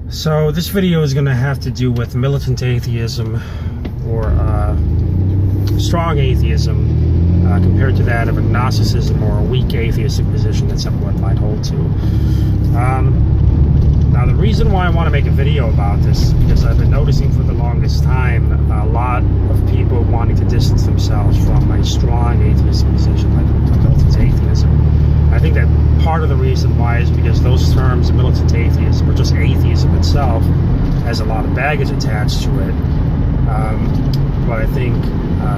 So this video is going to have to do with militant atheism, or strong atheism, compared to that of agnosticism or a weak atheistic position that someone might hold to. Now the reason why I want to make a video about this is because I've been noticing for the longest time a lot of people wanting to distance themselves from a strong atheistic position like militant atheism. I think that part of the reason why is because those terms, militant atheism, or just atheism itself, has a lot of baggage attached to it. But I think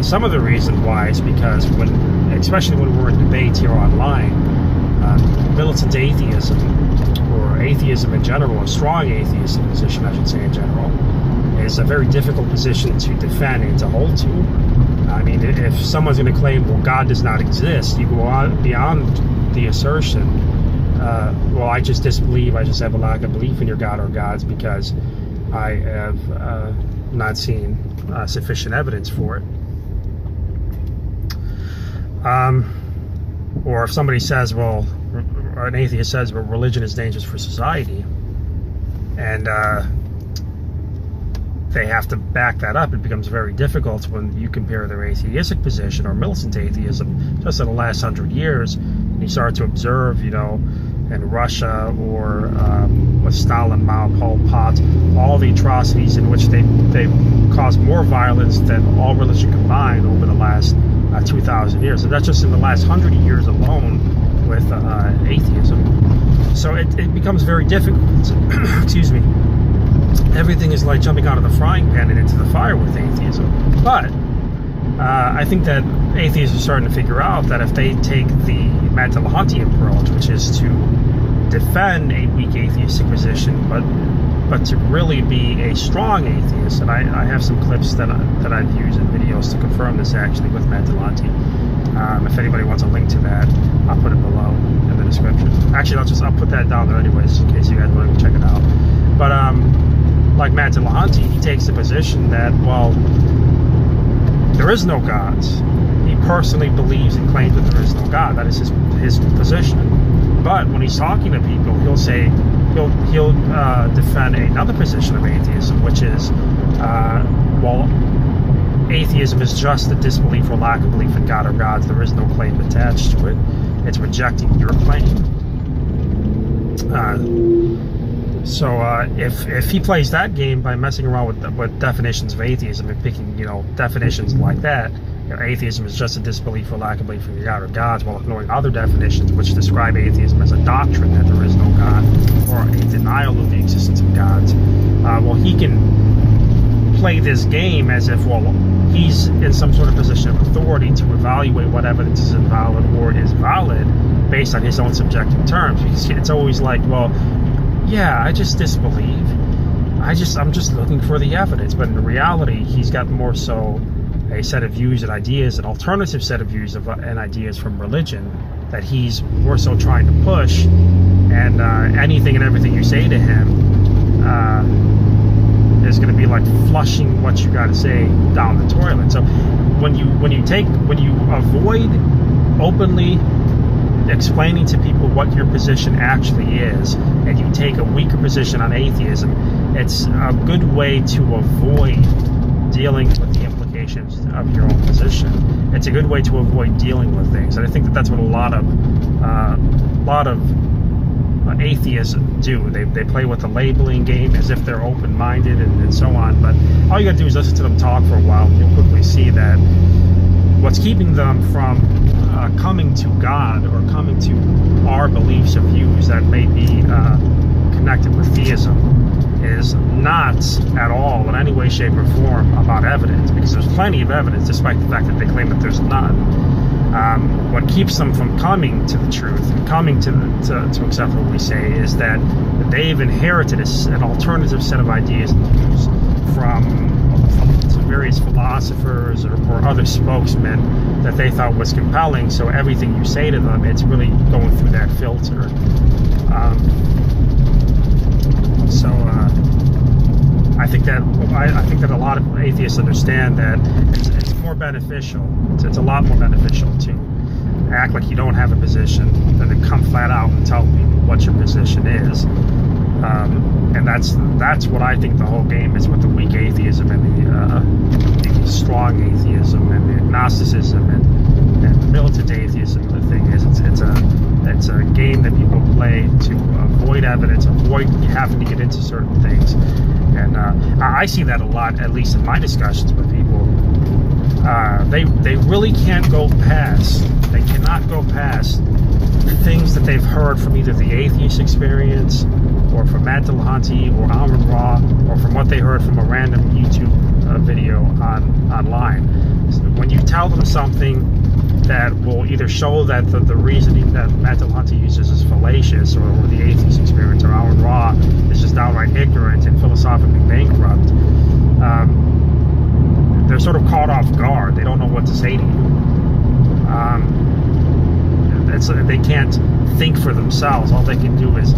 some of the reason why is because especially when we're in debates here online, militant atheism, or atheism in general, a strong atheistic position, I should say in general, is a very difficult position to defend and to hold to. I mean, if someone's going to claim, well, God does not exist, you go on beyond the assertion, well, I just disbelieve, I just have a lack of belief in your God or gods because I have not seen sufficient evidence for it. Or if somebody says, well, or an atheist says, well, religion is dangerous for society, and they have to back that up, it becomes very difficult when you compare their atheistic position or militant atheism just in the last 100 years. You start to observe, you know, in Russia or with Stalin, Mao, Pol Pot, all the atrocities in which they caused more violence than all religion combined over the last 2,000 years. And that's just in the last 100 years alone with atheism. So it becomes very difficult. Excuse me. Everything is like jumping out of the frying pan and into the fire with atheism. But I think that atheists are starting to figure out that if they take the Militants approach, which is to defend a weak atheistic position, but to really be a strong atheist, and I have some clips that I've used in videos to confirm this actually with Militants. If anybody wants a link to that, I'll put it below in the description. Actually, I'll put that down there anyways in case you guys want to check it out. But like Militants, he takes the position that, well, there is no gods. He personally believes and claims that there is no God. That is his position. But when he's talking to people, he'll say he'll defend another position of atheism, which is, well, atheism is just the disbelief or lack of belief in God or gods. There is no claim attached to it. It's rejecting your claim. So if he plays that game by messing around with definitions of atheism and picking, you know, definitions like that, you know, atheism is just a disbelief or lack of belief in God or gods, while ignoring other definitions which describe atheism as a doctrine that there is no God or a denial of the existence of gods, well, he can play this game as if, well, he's in some sort of position of authority to evaluate what evidence is invalid or is valid based on his own subjective terms. Because it's always like, well, yeah, I just disbelieve. I'm just looking for the evidence. But in reality, he's got more so a set of views and ideas, an alternative set of views and ideas from religion that he's more so trying to push. And anything and everything you say to him is going to be like flushing what you got to say down the toilet. So when you avoid openly explaining to people what your position actually is, and you take a weaker position on atheism, it's a good way to avoid dealing with the implications of your own position. It's a good way to avoid dealing with things, and I think that that's what a lot of atheists do. They play with the labeling game as if they're open-minded and so on, but all you gotta do is listen to them talk for a while, and you'll quickly see that what's keeping them from coming to God or coming to our beliefs or views that may be connected with theism is not at all in any way, shape, or form about evidence, because there's plenty of evidence despite the fact that they claim that there's none. What keeps them from coming to the truth and coming to accept what we say is that they've inherited an alternative set of ideas and views from various philosophers or other spokesmen that they thought was compelling. So everything you say to them, it's really going through that filter. I think that a lot of atheists understand that it's more beneficial. It's a lot more beneficial to act like you don't have a position than to come flat out and tell people what your position is. And And that's what I think the whole game is with the weak atheism and the strong atheism and the agnosticism and the militant atheism. The thing is, it's a game that people play to avoid evidence, avoid having to get into certain things. And I see that a lot, at least in my discussions with people. They really can't go past. They cannot go past things that they've heard from either the atheist experience, or from Matt Dillahunty, or Amun Ra, or from what they heard from a random YouTube video online. So when you tell them something that will either show that the reasoning that Matt Dillahunty uses is fallacious, or the atheist experience, or Amun Ra is just downright ignorant and philosophically bankrupt, they're sort of caught off guard. They don't know what to say to you. They can't think for themselves. All they can do is,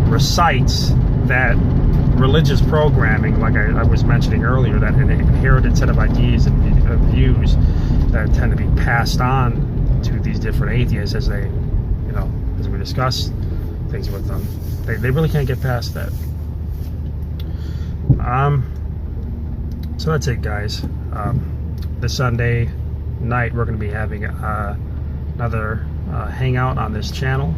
recite that religious programming, like I was mentioning earlier, that an inherited set of ideas and views that tend to be passed on to these different atheists as they, as we discuss things with them. They really can't get past that. So that's it, guys. This Sunday night we're going to be having another hangout on this channel.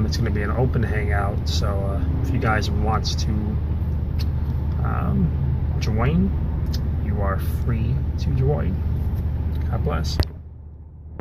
It's going to be an open hangout, so if you guys want to join, you are free to join. God bless.